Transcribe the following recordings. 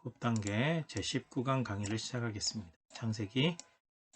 작업단계 제19강 강의를 시작하겠습니다. 창세기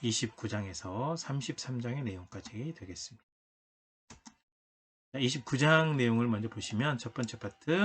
29장에서 33장의 내용까지 되겠습니다. 29장 내용을 먼저 보시면 첫 번째 파트,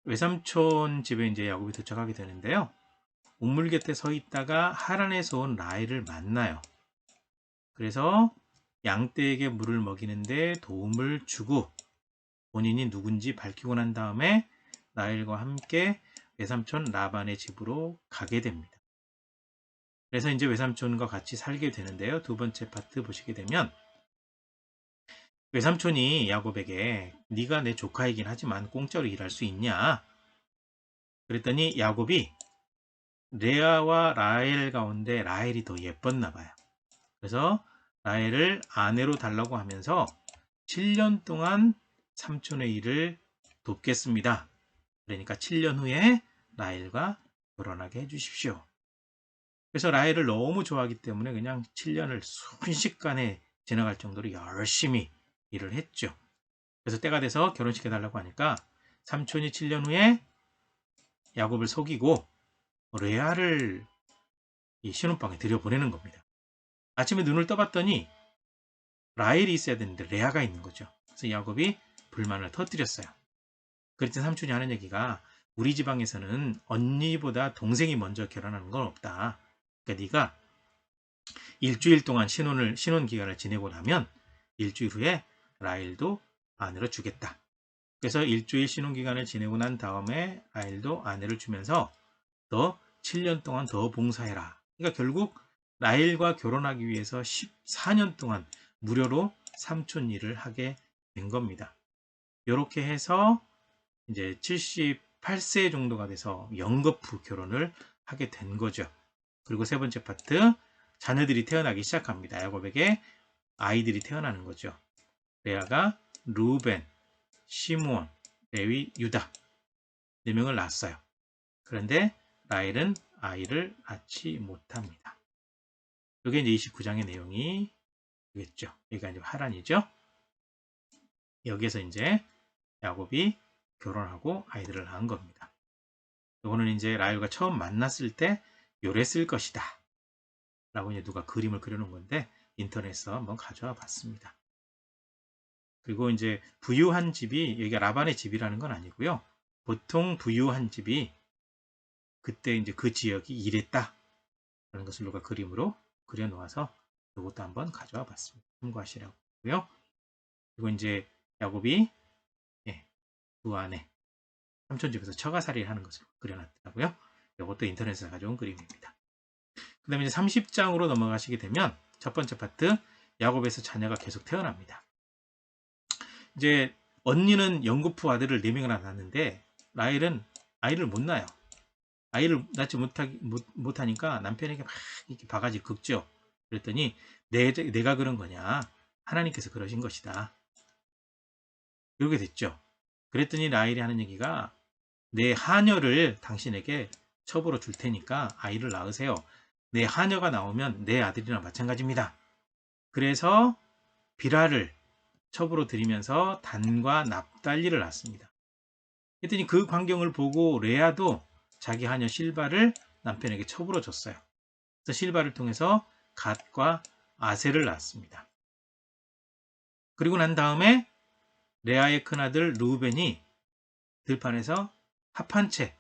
외삼촌 집에 이제 야곱이 도착하게 되는데요. 우물 곁에 서 있다가 하란에서 온 라헬을 만나요. 그래서 양떼에게 물을 먹이는데 도움을 주고 본인이 누군지 밝히고 난 다음에 라헬과 함께 외삼촌 라반의 집으로 가게 됩니다. 그래서 이제 외삼촌과 같이 살게 되는데요. 두 번째 파트 보시게 되면 외삼촌이 야곱에게 네가 내 조카이긴 하지만 공짜로 일할 수 있냐? 그랬더니 야곱이 레아와 라헬 가운데 라헬이 더 예뻤나 봐요. 그래서 라헬을 아내로 달라고 하면서 7년 동안 삼촌의 일을 돕겠습니다. 그러니까 7년 후에 라헬과 결혼하게 해주십시오. 그래서 라헬을 너무 좋아하기 때문에 그냥 7년을 순식간에 지나갈 정도로 열심히 일을 했죠. 그래서 때가 돼서 결혼시켜달라고 하니까 삼촌이 7년 후에 야곱을 속이고 레아를 이 신혼방에 들여보내는 겁니다. 아침에 눈을 떠봤더니 라헬이 있어야 되는데 레아가 있는 거죠. 그래서 야곱이 불만을 터뜨렸어요. 그랬더니 삼촌이 하는 얘기가 우리 지방에서는 언니보다 동생이 먼저 결혼하는 건 없다. 그러니까 네가 일주일 동안 신혼 기간을 지내고 나면 일주일 후에 라헬도 아내로 주겠다. 그래서 일주일 신혼 기간을 지내고 난 다음에 라헬도 아내를 주면서 너 7년 동안 더 봉사해라. 그러니까 결국 라헬과 결혼하기 위해서 14년 동안 무료로 삼촌 일을 하게 된 겁니다. 이렇게 해서 이제 78세 정도가 돼서 연거푸 결혼을 하게 된 거죠. 그리고 세 번째 파트, 자녀들이 태어나기 시작합니다. 야곱에게 아이들이 태어나는 거죠. 레아가 루벤, 시므온, 레위, 유다 4명을 낳았어요. 그런데 라헬은 아이를 낳지 못합니다. 이게 이제 29장의 내용이 되겠죠. 여기가 이제 하란이죠. 여기에서 이제 야곱이 결혼하고 아이들을 낳은 겁니다. 이거는 이제 라헬과 처음 만났을 때 요랬을 것이다 라고 이제 누가 그림을 그려놓은 건데 인터넷에서 한번 가져와 봤습니다. 그리고 이제 부유한 집이 여기가 라반의 집이라는 건 아니고요. 보통 부유한 집이 그때 이제 그 지역이 이랬다 라는 것을 누가 그림으로 그려 놓아서 이것도 한번 가져와 봤습니다. 참고하시라고요. 그리고 이제 야곱이 그 안에 삼촌 집에서 처가살이를 하는 것을 그려놨더라고요. 이것도 인터넷에서 가져온 그림입니다. 그 다음에 이제 30장으로 넘어가시게 되면 첫 번째 파트, 야곱에서 자녀가 계속 태어납니다. 이제 언니는 연거푸 아들을 4명이나 낳았는데 라헬은 아이를 못 낳아요. 아이를 낳지 못하니까 남편에게 막 이렇게 바가지 긁죠. 그랬더니 내가 그런 거냐? 하나님께서 그러신 것이다. 이렇게 됐죠. 그랬더니 라헬이 하는 얘기가 내 하녀를 당신에게 첩으로 줄 테니까 아이를 낳으세요. 내 하녀가 나오면 내 아들이랑 마찬가지입니다. 그래서 비라를 첩으로 드리면서 단과 납달리를 낳습니다. 그랬더니 그 광경을 보고 레아도 자기 하녀 실바를 남편에게 첩으로 줬어요. 그래서 실바를 통해서 갓과 아셀을 낳았습니다. 그리고 난 다음에 레아의 큰아들 루벤이 들판에서 합한 채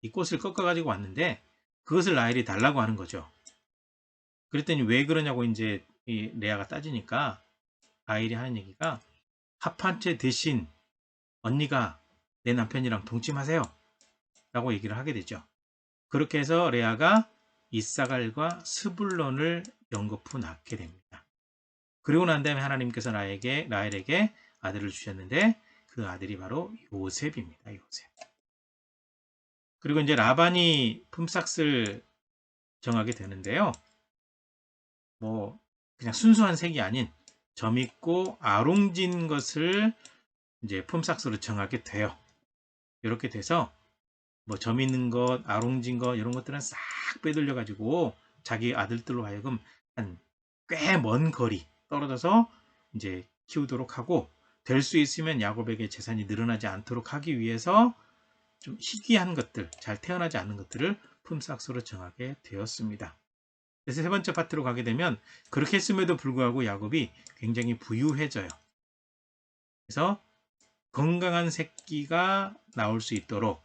이 꽃을 꺾어가지고 왔는데 그것을 라헬이 달라고 하는 거죠. 그랬더니 왜 그러냐고 이제 이 레아가 따지니까 라헬이 하는 얘기가 합한 채 대신 언니가 내 남편이랑 동침하세요 라고 얘기를 하게 되죠. 그렇게 해서 레아가 이사갈과 스불론을 연거푸 낳게 됩니다. 그리고 난 다음에 하나님께서 라헬에게 아들을 주셨는데 그 아들이 바로 요셉입니다. 요셉. 그리고 이제 라반이 품삯을 정하게 되는데요. 뭐 그냥 순수한 색이 아닌 점 있고 아롱진 것을 이제 품삯으로 정하게 돼요. 이렇게 돼서 뭐 점 있는 것, 아롱진 것 이런 것들은 싹 빼돌려 가지고 자기 아들들로 하여금 한 꽤 먼 거리 떨어져서 이제 키우도록 하고 될 수 있으면 야곱에게 재산이 늘어나지 않도록 하기 위해서 좀 희귀한 것들, 잘 태어나지 않는 것들을 품삯으로 정하게 되었습니다. 그래서 세 번째 파트로 가게 되면 그렇게 했음에도 불구하고 야곱이 굉장히 부유해져요. 그래서 건강한 새끼가 나올 수 있도록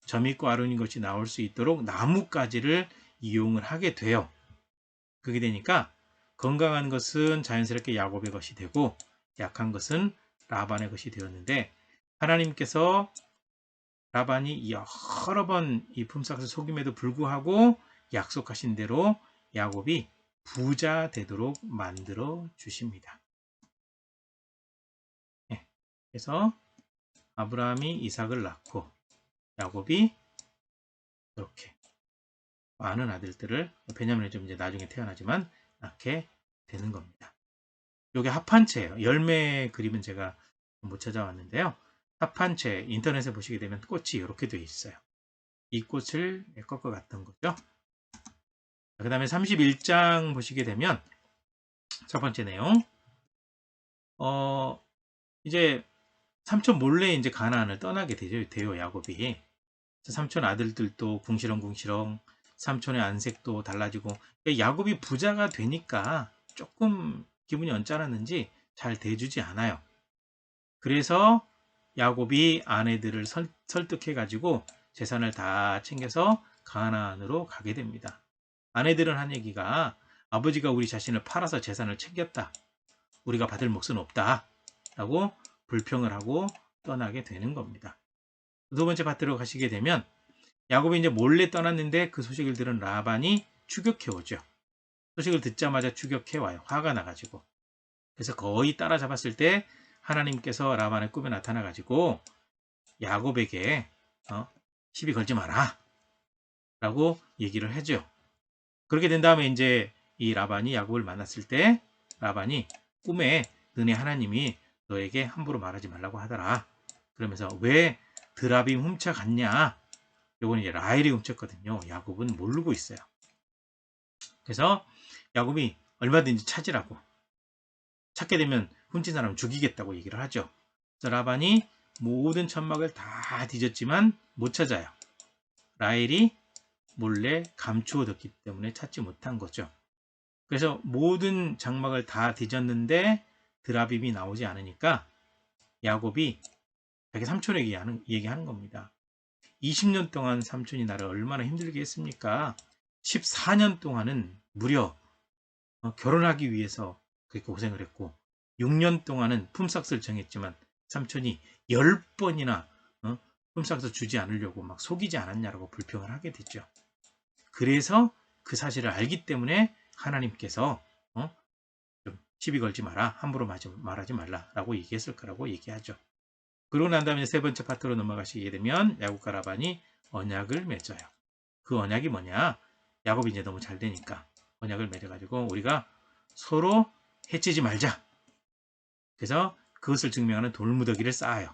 점 있고 아론인 것이 나올 수 있도록 나뭇가지를 이용을 하게 돼요. 그게 되니까 건강한 것은 자연스럽게 야곱의 것이 되고 약한 것은 라반의 것이 되었는데 하나님께서 라반이 여러 번 이 품삯을 속임에도 불구하고 약속하신 대로 야곱이 부자 되도록 만들어 주십니다. 네. 그래서 아브라함이 이삭을 낳고 야곱이 이렇게 많은 아들들을 베냐민은 좀 이제 나중에 태어나지만 낳게 되는 겁니다. 이게 합판체예요. 열매 그림은 제가 못 찾아왔는데요. 합판체 인터넷에 보시게 되면 꽃이 이렇게 되어 있어요. 이 꽃을 꺾어갔던 거죠. 그 다음에 31장 보시게 되면 첫 번째 내용 이제 삼촌 몰래 이제 가나안을 떠나게 돼요 야곱이. 삼촌 아들들도 궁시렁궁시렁 삼촌의 안색도 달라지고 야곱이 부자가 되니까 조금 기분이 언짢았는지 잘 대주지 않아요. 그래서 야곱이 아내들을 설득해 가지고 재산을 다 챙겨서 가나안으로 가게 됩니다. 아내들은 한 얘기가 아버지가 우리 자신을 팔아서 재산을 챙겼다. 우리가 받을 몫은 없다. 라고 불평을 하고 떠나게 되는 겁니다. 두 번째 파트로 가시게 되면 야곱이 이제 몰래 떠났는데 그 소식을 들은 라반이 추격해 오죠. 소식을 듣자마자 추격해 와요. 화가 나가지고. 그래서 거의 따라잡았을 때 하나님께서 라반의 꿈에 나타나 가지고 야곱에게 시비 걸지 마라 라고 얘기를 해줘요. 그렇게 된 다음에 이제 이 라반이 야곱을 만났을 때 라반이 꿈에 너네 하나님이 너에게 함부로 말하지 말라고 하더라. 그러면서 왜 드라빔 훔쳐갔냐? 요건 이제 라헬이 훔쳤거든요. 야곱은 모르고 있어요. 그래서 야곱이 얼마든지 찾으라고. 찾게 되면 훔친 사람 죽이겠다고 얘기를 하죠. 그래서 라반이 모든 천막을 다 뒤졌지만 못 찾아요. 라헬이 몰래 감추어뒀기 때문에 찾지 못한 거죠. 그래서 모든 장막을 다 뒤졌는데 드라빔이 나오지 않으니까 야곱이 자기 삼촌에게 얘기하는 겁니다. 20년 동안 삼촌이 나를 얼마나 힘들게 했습니까? 14년 동안은 무려 결혼하기 위해서 그렇게 고생을 했고 6년 동안은 품삯을 정했지만 삼촌이 10번이나 품삯을 주지 않으려고 막 속이지 않았냐라고 불평을 하게 됐죠. 그래서 그 사실을 알기 때문에 하나님께서 좀 시비 걸지 마라, 함부로 말하지 말라라고 얘기했을 거라고 얘기하죠. 그러고 난 다음에 세 번째 파트로 넘어가시게 되면 야곱과 라반이 언약을 맺어요. 그 언약이 뭐냐? 야곱이 이제 너무 잘 되니까 언약을 맺어가지고 우리가 서로 해치지 말자. 그래서 그것을 증명하는 돌무더기를 쌓아요.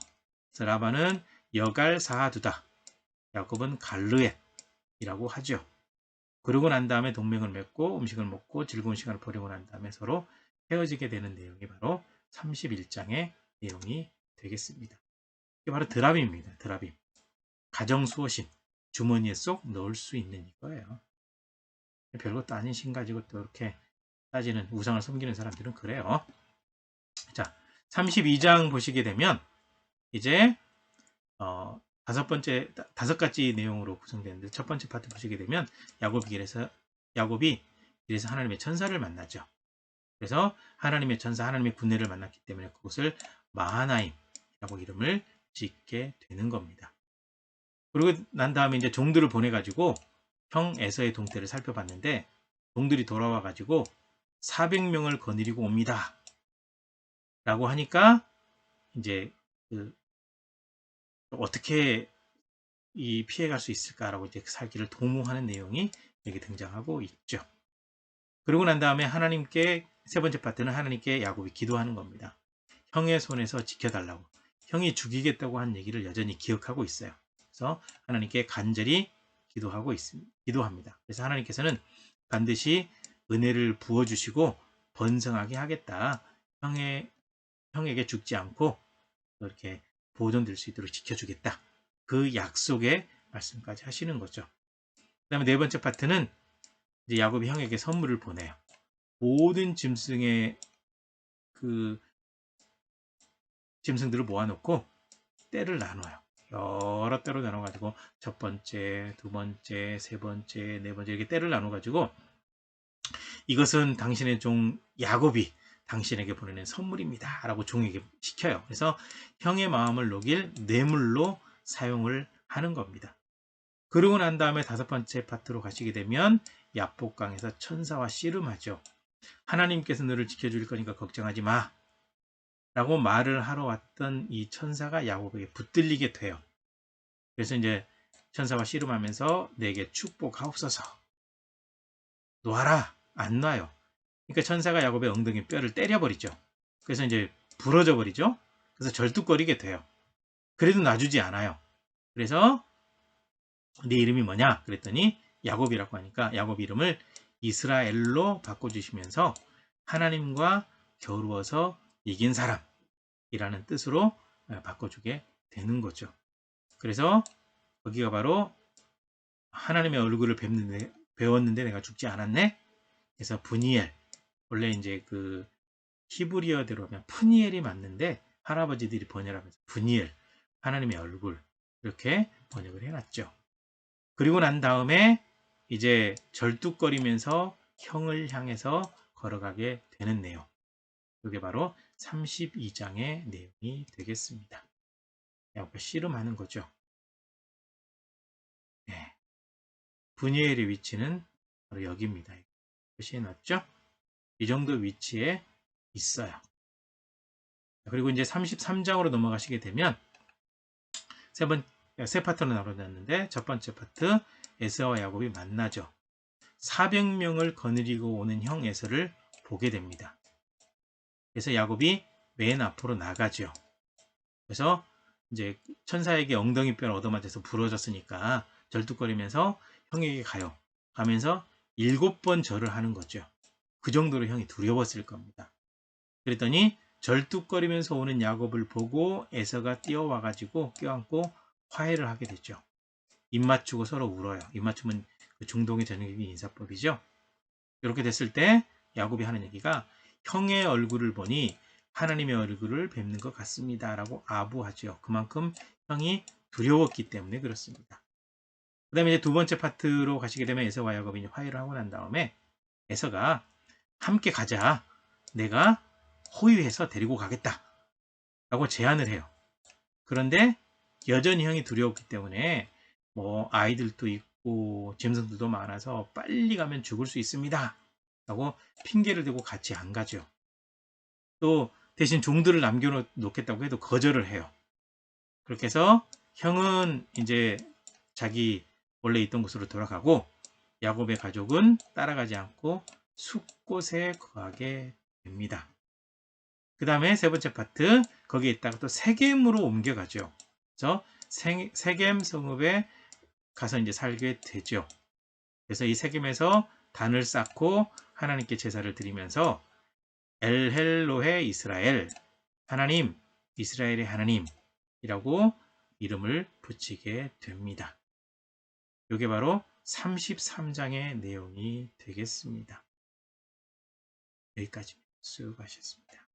그래서 라반은 여갈 사하두다. 야곱은 갈르엣이라고 하죠. 그러고 난 다음에 동맹을 맺고 음식을 먹고 즐거운 시간을 보내고 난 다음에 서로 헤어지게 되는 내용이 바로 31장의 내용이 되겠습니다. 이게 바로 드라빔입니다. 드라빔. 가정수호신. 주머니에 쏙 넣을 수 있는 이거예요. 별것도 아닌 신 가지고 또 이렇게 따지는 우상을 섬기는 사람들은 그래요. 자, 32장 보시게 되면 이제 다섯 가지 내용으로 구성되는데 첫 번째 파트 보시게 되면 야곱이 길에서 하나님의 천사를 만나죠. 그래서 하나님의 천사, 하나님의 군대를 만났기 때문에 그곳을 마하나임이라고 이름을 짓게 되는 겁니다. 그리고 난 다음에 이제 종들을 보내가지고 형 에서의 동태를 살펴봤는데 종들이 돌아와가지고 400명을 거느리고 옵니다. 라고 하니까 이제 어떻게 이 피해갈 수 있을까라고 이제 살기를 도모하는 내용이 여기 등장하고 있죠. 그러고 난 다음에 하나님께 세 번째 파트는 하나님께 야곱이 기도하는 겁니다. 형의 손에서 지켜달라고. 형이 죽이겠다고 한 얘기를 여전히 기억하고 있어요. 그래서 하나님께 간절히 기도합니다. 그래서 하나님께서는 반드시 은혜를 부어주시고 번성하게 하겠다. 형에게 죽지 않고 이렇게 보존될 수 있도록 지켜주겠다. 그 약속의 말씀까지 하시는 거죠. 그 다음에 네 번째 파트는 이제 야곱이 형에게 선물을 보내요. 모든 짐승의 그 짐승들을 모아놓고 때를 나눠요. 여러 때로 나눠가지고 첫 번째, 두 번째, 세 번째, 네 번째 이렇게 때를 나눠가지고 이것은 당신의 종 야곱이 당신에게 보내는 선물입니다. 라고 종에게 시켜요. 그래서 형의 마음을 녹일 뇌물로 사용을 하는 겁니다. 그러고 난 다음에 다섯 번째 파트로 가시게 되면 야복강에서 천사와 씨름하죠. 하나님께서 너를 지켜줄 거니까 걱정하지 마. 라고 말을 하러 왔던 이 천사가 야곱에게 붙들리게 돼요. 그래서 이제 천사와 씨름하면서 내게 축복하옵소서. 놔라. 안 놔요. 그러니까 천사가 야곱의 엉덩이 뼈를 때려버리죠. 그래서 이제 부러져 버리죠. 그래서 절뚝거리게 돼요. 그래도 놔주지 않아요. 그래서 네 이름이 뭐냐? 그랬더니 야곱이라고 하니까 야곱 이름을 이스라엘로 바꿔주시면서 하나님과 겨루어서 이긴 사람이라는 뜻으로 바꿔주게 되는 거죠. 그래서 거기가 바로 하나님의 얼굴을 배웠는데 내가 죽지 않았네? 그래서 브니엘, 원래 이제 그 히브리어대로 하면 푸니엘이 맞는데 할아버지들이 번역하면서 브니엘, 하나님의 얼굴 이렇게 번역을 해놨죠. 그리고 난 다음에 이제 절뚝거리면서 형을 향해서 걸어가게 되는 내용. 이게 바로 32장의 내용이 되겠습니다. 야곱과 씨름하는 거죠. 네. 브니엘의 위치는 바로 여기입니다. 표시해놨죠? 이 정도 위치에 있어요. 그리고 이제 33장으로 넘어가시게 되면 세 파트로 나눠졌는데 첫 번째 파트 에서와 야곱이 만나죠. 400명을 거느리고 오는 형 에서를 보게 됩니다. 그래서 야곱이 맨 앞으로 나가죠. 그래서 이제 천사에게 엉덩이 뼈를 얻어맞아서 부러졌으니까 절뚝거리면서 형에게 가요. 가면서 7번 절을 하는 거죠. 그 정도로 형이 두려웠을 겁니다. 그랬더니 절뚝거리면서 오는 야곱을 보고 에서가 뛰어와가지고 껴안고 화해를 하게 됐죠. 입 맞추고 서로 울어요. 입 맞추면 그 중동의 전형적인 인사법이죠. 이렇게 됐을 때 야곱이 하는 얘기가 형의 얼굴을 보니 하나님의 얼굴을 뵙는 것 같습니다. 라고 아부하죠. 그만큼 형이 두려웠기 때문에 그렇습니다. 그 다음에 이제 두 번째 파트로 가시게 되면 에서와 야곱이 화해를 하고 난 다음에 에서가 함께 가자. 내가 호위해서 데리고 가겠다. 라고 제안을 해요. 그런데 여전히 형이 두려웠기 때문에 뭐 아이들도 있고 짐승들도 많아서 빨리 가면 죽을 수 있습니다. 라고 핑계를 대고 같이 안 가죠. 또 대신 종들을 남겨놓겠다고 해도 거절을 해요. 그렇게 해서 형은 이제 자기 원래 있던 곳으로 돌아가고 야곱의 가족은 따라가지 않고 숲곳에 거하게 됩니다. 그 다음에 세 번째 파트 거기에 있다가 또 세겜으로 옮겨가죠. 그래서 세겜 성읍에 가서 이제 살게 되죠. 그래서 이 세겜에서 단을 쌓고 하나님께 제사를 드리면서 엘헬로헤 이스라엘, 하나님, 이스라엘의 하나님이라고 이름을 붙이게 됩니다. 이게 바로 33장의 내용이 되겠습니다. 여기까지 수고하셨습니다.